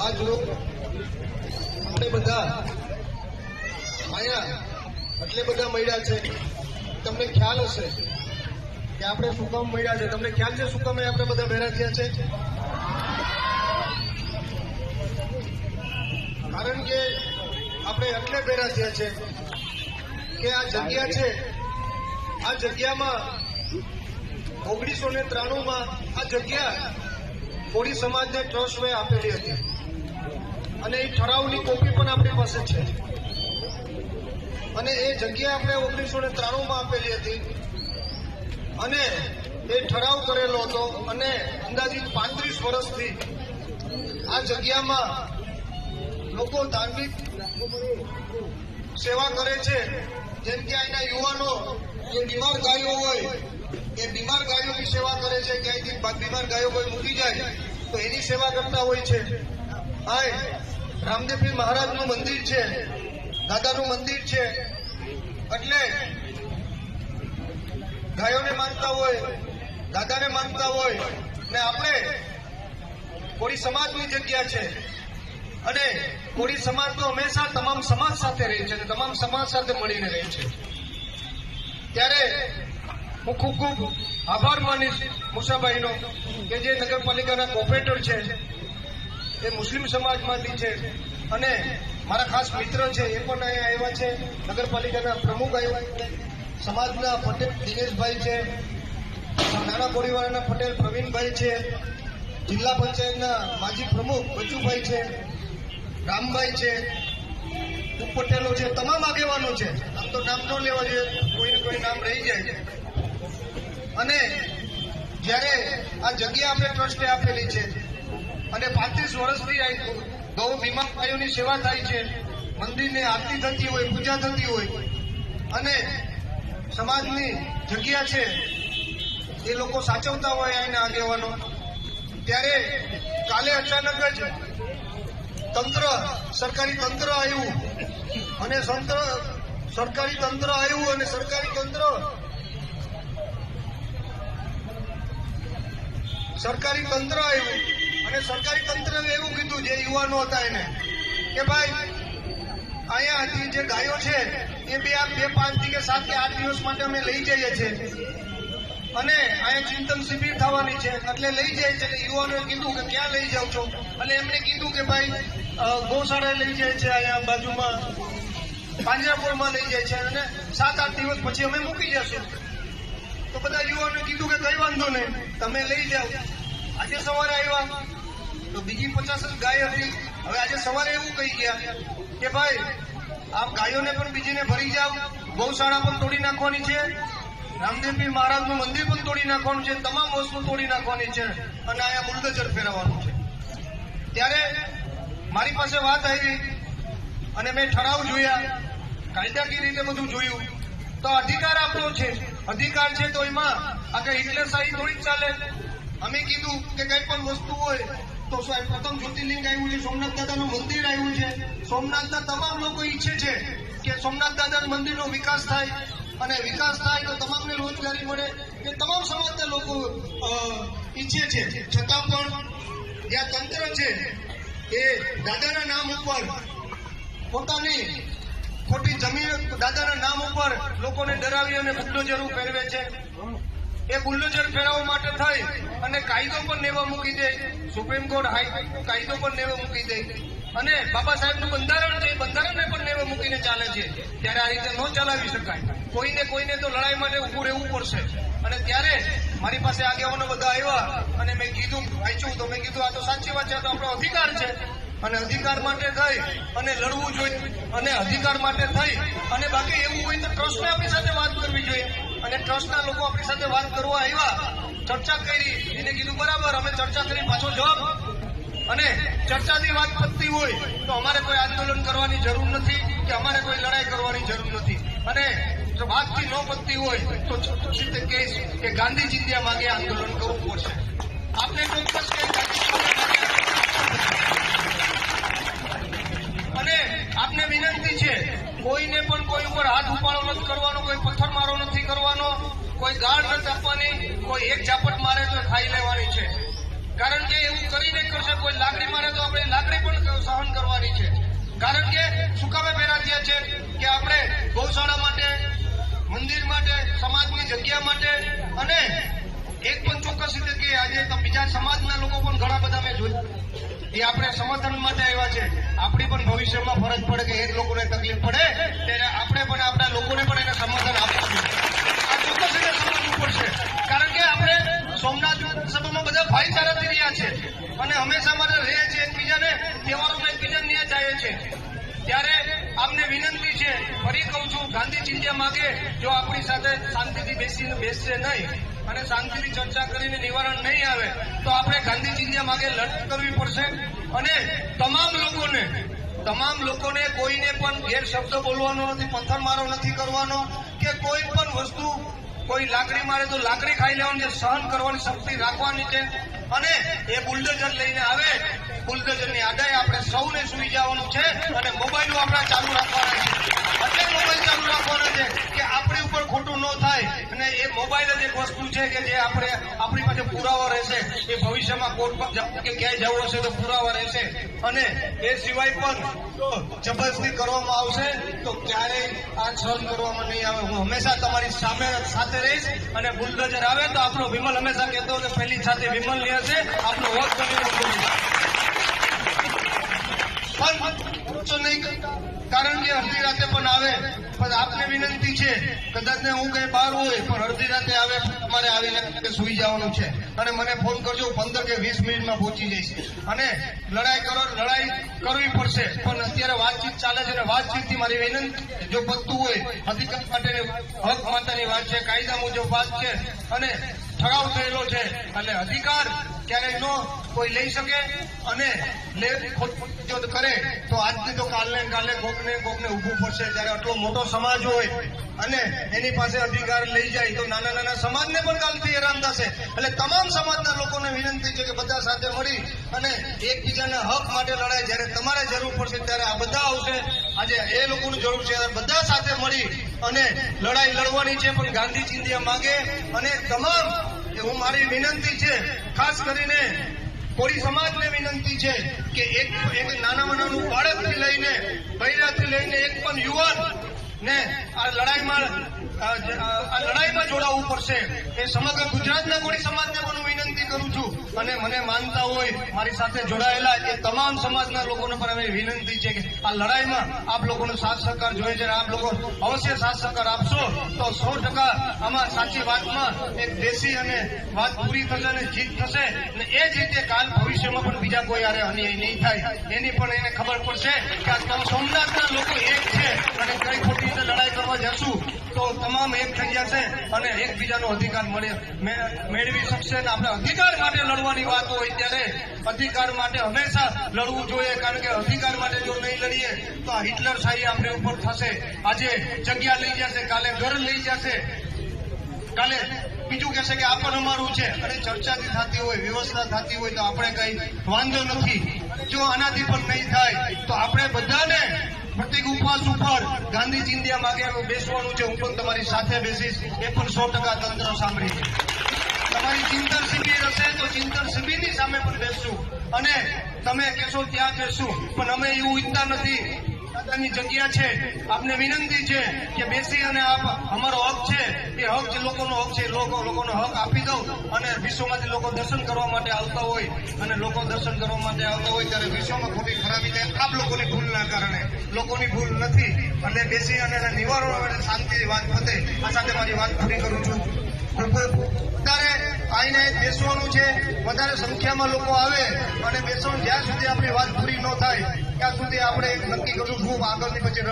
આજ રોજ આપણે બધા અહીંયા એટલે બધા મળ્યા છે. તમને ખ્યાલ હશે કે આપણે શું કામ મળ્યા છે? તમને ખ્યાલ છે શું કામ આપણે બધા ભેગા થયા છે? કારણ કે આપણે એટલે ભેગા થયા છે કે આ જગ્યા છે, આ જગ્યામાં 1993માં આ જગ્યા કોળી સમાજને ટ્રસ્ટે આપેલી હતી અને એ ઠરાવની કોપી પણ આપણી પાસે છે. અને એ જગ્યા આપણે 1993માં આપેલી હતી અને એ ઠરાવ કરેલો હતો અને અંદાજિત 35 વર્ષથી આ જગ્યામાં લોકો ધાર્મિક સેવા કરે છે. જેમ કે અહીંના યુવાનો જે બીમાર ગાયો હોય એ બીમાર ગાયોની સેવા કરે છે. ક્યાંયથી બીમાર ગાયો કોઈ મૂકી જાય તો એની સેવા કરતા હોય છે. હા, રામદેવપીર મહારાજનું મંદિર છે, દાદાનું મંદિર છે, એટલે ગાયોને માનતા હોય, દાદાને માનતા હોય ને આપણે કોળી સમાજની જગ્યા છે અને કોળી સમાજ તો હંમેશા તમામ સમાજ સાથે રહે છે અને તમામ સમાજ સાથે મળીને રહે છે. ત્યારે હું ખૂબ ખૂબ આભાર માનીશ મુસાભાઈનો કે જે નગરપાલિકાના કોર્પોરેટર છે એ મુસ્લિમ સમાજમાંથી છે અને મારા ખાસ મિત્ર છે એ પણ અહીંયા આવ્યા છે. નગરપાલિકાના પ્રમુખ આવ્યા છે, સમાજના પટેલ દિનેશભાઈ છે, નાના કોળીવાળાના પટેલ પ્રવીણભાઈ છે, જિલ્લા પંચાયતના માજી પ્રમુખ બચુભાઈ છે, રામભાઈ છે, ઉપપટેલો છે, તમામ આગેવાનો છે. આમ તો નામ ન લેવા જોઈએ, કોઈને કોઈ નામ રહી જાય. અને જ્યારે આ જગ્યા આપણે ટ્રસ્ટે આપેલી છે અને 35 વર્ષથી ગૌ બીમાર ગાયોની સેવા થાય છે, મંદિરની આરતી થતી હોય, પૂજા થતી હોય અને સમાજની જગ્યા છે એ લોકો સાચવતા હોય અહીંના આગેવાનો. ત્યારે કાલે અચાનક જ સરકારી તંત્ર આવ્યું અને સરકારી તંત્ર આવ્યું અને સરકારી તંત્રએ એવું કીધું જે યુવાનો હતા એને કે ભાઈ અહીંયાથી જે ગાયો છે એ 2, 5 કે 7 કે 8 દિવસ માટે અમે લઈ જઈએ છીએ અને અહીંયા ચિંતન શિબિર થવાની છે એટલે લઈ જાય છે. યુવાનોએ કીધું કે ક્યાં લઈ જાવ છો? અને એમને કીધું કે ભાઈ ગૌશાળાએ લઈ જાય છે, અહીંયા બાજુમાં પાંજરાપોળમાં લઈ જાય છે અને 7-8 દિવસ પછી અમે મૂકી જશું. તો બધા યુવાનોએ કીધું કે કઈ વાંધો નહીં, તમે લઈ જાઓ. આજે સવારે આવ્યા તો બીજી 50 જ ગાય હતી. હવે આજે સવારે એવું કહી ગયા કે ભાઈ આપ ગાયોને પણ બીજીને ભરી જાઓ, ગૌશાળા પણ તોડી નાખવાની છે, રામદેવપીર મહારાજનું મંદિર પણ તોડી નાખવાનું છે, તમામ વસ્તુ તોડી નાખવાની છે અને અહીંયા બુલડોઝર ફેરવવાનું છે. ત્યારે મારી પાસે વાત આવી અને મેં ઠરાવ જોયા, કાયદાકીય રીતે બધું જોયું તો અધિકાર આપણો છે, અધિકાર છે તો એમાં આગળ હિટલરશાહી થોડી ચાલે. અમે કીધું કે કઈ પણ વસ્તુ હોય તો પ્રથમ જ્યોતિર્લિંગ આવ્યું છે, સોમનાથ દાદાનું મંદિર આવ્યું છે, સોમનાથના તમામ લોકો ઈચ્છે છે કે સોમનાથ દાદાના મંદિરનો વિકાસ થાય અને વિકાસ થાય તો તમામને રોજગારી મળે એ તમામ સમાજના લોકો ઈચ્છે છે. છતાં પણ જ્યાં તંત્ર છે એ દાદાના નામ ઉપર પોતાની ખોટી જમીન દાદાના નામ ઉપર લોકોને ડરાવી અને બુલડોઝરો ફેરવે છે. એ બુલડોઝર ફેરવવા માટે થઈ અને કાયદો પણ નેવા મૂકી દે, સુપ્રીમ કોર્ટ હાઈકોર્ટનો કાયદો પણ નેવા મૂકી દે અને બાબા સાહેબનું બંધારણ છે બંધારણને પણ નેવા મૂકીને ચાલે છે. ત્યારે આ રીતે ન ચલાવી શકાય. કોઈને તો લડાઈ માટે ઉભું રહેવું પડશે. અને ત્યારે મારી પાસે આગેવાનો બધા આવ્યા અને મેં કીધું વાંચ્યું તો મેં કીધું આ તો સાચી વાત છે, આ તો આપણો અધિકાર છે અને અધિકાર માટે થઈ અને લડવું જોઈએ અને અધિકાર માટે થઈ અને બાકી એવું હોય તો ટ્રસ્ટને આપણી સાથે વાત કરવી જોઈએ. અને ટ્રસ્ટના લોકો આપણી સાથે વાત કરવા આવ્યા, ચર્ચા કરી, એને કીધું બરાબર, અમે ચર્ચા કરી પાછો જવાબ. અને ચર્ચાની વાત પતતી હોય તો અમારે કોઈ આંદોલન કરવાની જરૂર નથી કે અમારે કોઈ લડાઈ કરવાની જરૂર નથી. અને જો વાતથી ન પતતી હોય તો સીધે કહીશ કે ગાંધી ચિંધ્યા માગે આંદોલન કરવું પડશે. આપણે ચોક્કસ અને આપને વિનંતી છે, કોઈને પણ કોઈ ઉપર હાથ ઉપાડો નથી કરવાનો, કોઈ પથ્થર મારો નથી કરવાનો, કોઈ ગાળ નથી આપવાની, કોઈ એક ઝાપટ મારે તો ખાઈ લેવાની છે. કારણ કે એવું કરીને કરશે, કોઈ લાકડી મારે તો આપણે લાકડી પણ રહ્યા છે કે આપણે ગૌશાળા માટે, મંદિર માટે, સમાજની જગ્યા માટે અને એક પણ ચોક્કસ રીતે કે આજે તો બીજા સમાજના લોકો પણ ઘણા બધા મેં જોયું એ આપણે સમર્થન માટે આવ્યા છે. આપણી પણ ભવિષ્યમાં ફરજ પડે કે એક લોકોને તકલીફ પડે ત્યારે આપણે પણ આપણા લોકોને પણ એને સમર્થન આપવું જોઈએ. આ ચોક્કસ રીતે સમજવું પડશે, કારણ કે આપણે સોમનાથ સભામાં બધા ભાઈચારાથી રહ્યા છે અને હંમેશા માટે રહે છે, એકબીજાને તહેવારોમાં એકબીજાને ત્યાં જાય છે. ત્યારે આપને વિનંતી છે, ફરી કહું છું, ગાંધી ચિંધ્યા માગે જો આપણી સાથે શાંતિથી બેસશે નહીં અને શાંતિથી ચર્ચા કરીને નિવારણ નહીં આવે તો આપણે ગાંધી ચિંધ્યા માગે લડત કરવી પડશે. અને તમામ લોકોને કોઈને પણ ગેર શબ્દ બોલવાનો નથી, પથ્થરમારો નથી કરવાનો કે કોઈ પણ વસ્તુ, કોઈ લાકડી મારે તો લાકડી ખાઈ લેવાની છે, સહન કરવાની શક્તિ રાખવાની છે. અને એ બુલડોઝર લઈને આવે, બુલડોઝરની આડાએ આપણે સૌને સુઈ જવાનું છે અને મોબાઈલો આપણા ચાલુ રાખવાના છે. એટલે મોબાઈલ ચાલુ રાખવાના છે કે આપણી ઉપર ખોટું ન થાય. અને એ મોબાઈલ જ એક વસ્તુ છે કે જે આપણી પાસે પુરાવા રહેશે, એ ભવિષ્યમાં કોર્ટમાં કે ક્યાંય જવું હશે તો પુરાવા રહેશે. અને એ સિવાય પણ જબરદસ્તી કરવામાં આવશે તો ક્યારેય આ સહન કરવામાં નહીં આવે. હું હંમેશા તમારી સાથે રહીશ અને બુલડોઝર આવે તો આપણો વિમલ હંમેશા કહેતો કે પહેલી સાથે વિમલ લે છે, આપણો વોટ બનીને નહીં, કારણ કે અડધી રાતે પણ આવે. પણ આપને વિનંતી છે, કદાચ ને હું કઈ બહાર હોય પણ અડધી રાતે આવે, તમારે આવીને સુઈ જવાનું છે અને મને ફોન કરજો, 15 કે 20 મિનિટમાં પહોંચી જઈશ. અને લડાઈ કરવી પડશે, પણ અત્યારે વાતચીત ચાલે છે અને વાતચીતથી મારી વિનંતી, જો બધું હોય અધિકાર માટેની, હક માટેની વાત છે, કાયદા મુજબ વાત છે અને ઠરાવ થયેલો છે એટલે અધિકાર ક્યારેય કોઈ લઈ શકે. અને જો કરે તો આજથી તો કાલે કોકને ઉભું પડશે. ત્યારે આટલો મોટો સમાજ હોય અને એની પાસે અધિકાર લઈ જાય તો નાના નાના સમાજને પણ કાલથી હેરાન થશે. એટલે તમામ સમાજના લોકોને વિનંતી છે કે બધા સાથે મળી અને એકબીજાના હક માટે લડાય. જ્યારે તમારે જરૂર પડશે ત્યારે આ બધા આવશે. આજે એ લોકોની જરૂર છે, બધા સાથે મળી અને લડાઈ લડવાની છે. પણ ગાંધી ચિંધ્યા માગે અને તમામ, હું મારી વિનંતી છે ખાસ કરીને કોળી સમાજને વિનંતી છે કે એક નાનામાં નાનું બાળકથી લઈને, બૈરાથી લઈને એક પણ યુવાન ને આ લડાઈમાં જોડાવવું પડશે. એ સમગ્ર ગુજરાતના કોળી સમાજને પણ હું વિનંતી કરું છું અને મને માનતા હોય મારી સાથે જોડાયેલા એ તમામ સમાજના લોકોને પણ અમે વિનંતી છે કે આ લડાઈમાં આપ લોકોનો સાથ સહકાર જોઈએ છે અને આપ લોકો અવશ્ય સાથ સહકાર આપશો તો 100% આમાં સાચી વાતમાં એક દેશી અને વાત પૂરી થશે અને જીત થશે. અને એ જ રીતે કાલ ભવિષ્યમાં પણ બીજા કોઈ આરે અન્યાય નહીં થાય એની પણ એને ખબર પડશે કે આ સોમનાથના લોકો એક છે અને કઈ ખોટી રીતે લડાઈ કરવા જશું તો તમામ એક થઈ જશે અને એકબીજાનો અધિકાર મેળવી શકશે. અને આપણે અધિકાર માટે લડવાની વાત હોય ત્યારે અધિકાર માટે હંમેશા લડવું જોઈએ, કારણ કે અધિકાર માટે જો નહીં લડીએ તો આ હિટલર શાહી આપણી ઉપર થશે. આજે જગ્યા લઈ જશે, કાલે ઘર લઈ જશે, કાલે બીજું કહેશે કે આ પણ અમારું છે. અને ચર્ચાથી થતી હોય, વ્યવસ્થા થતી હોય તો આપણે કઈ વાંધો નથી. જો આનાથી પણ નહીં થાય તો આપણે બધાને પ્રતિક ઉપવાસ ઉપર ગાંધી ચિંધ્યા માગે બેસવાનું છે. હું પણ તમારી સાથે બેસીશ, એ પણ 100% તંત્ર સાંભળી. તમારી ચિંતન શિબિર હશે તો ચિંતન શિબિરની સામે પણ બેસશું અને તમે કહેશો ત્યાં બેસશું. પણ અમે એવું ઈચ્છતા નથી. દાદાની જગ્યા છે, આપને વિનંતી છે કે બેસી અને આપ અમારો હક છે, એ હક જે લોકોનો હક છે, લોકોનો હક આપી દઉં. અને વિશ્વમાંથી લોકો દર્શન કરવા માટે આવતા હોય અને લોકો દર્શન કરવા માટે આવતા હોય ત્યારે વિશ્વમાં ખોટી ખરાબી થાય આપ લોકોની ભૂલના કારણે. લોકોની ભૂલ નથી એટલે બેસી અને નિવારણ આવે, શાંતિની વાત પતે. આ સાથે મારી વાત પૂરી કરું છું. વધારે આઈને બેસવાનું છે, વધારે સંખ્યામાં લોકો આવે અને બેસવાનું, જ્યાં સુધી આપણી વાત પૂરી ન થાય ત્યાં સુધી આપણે નક્કી કરશું શું આગળની પછી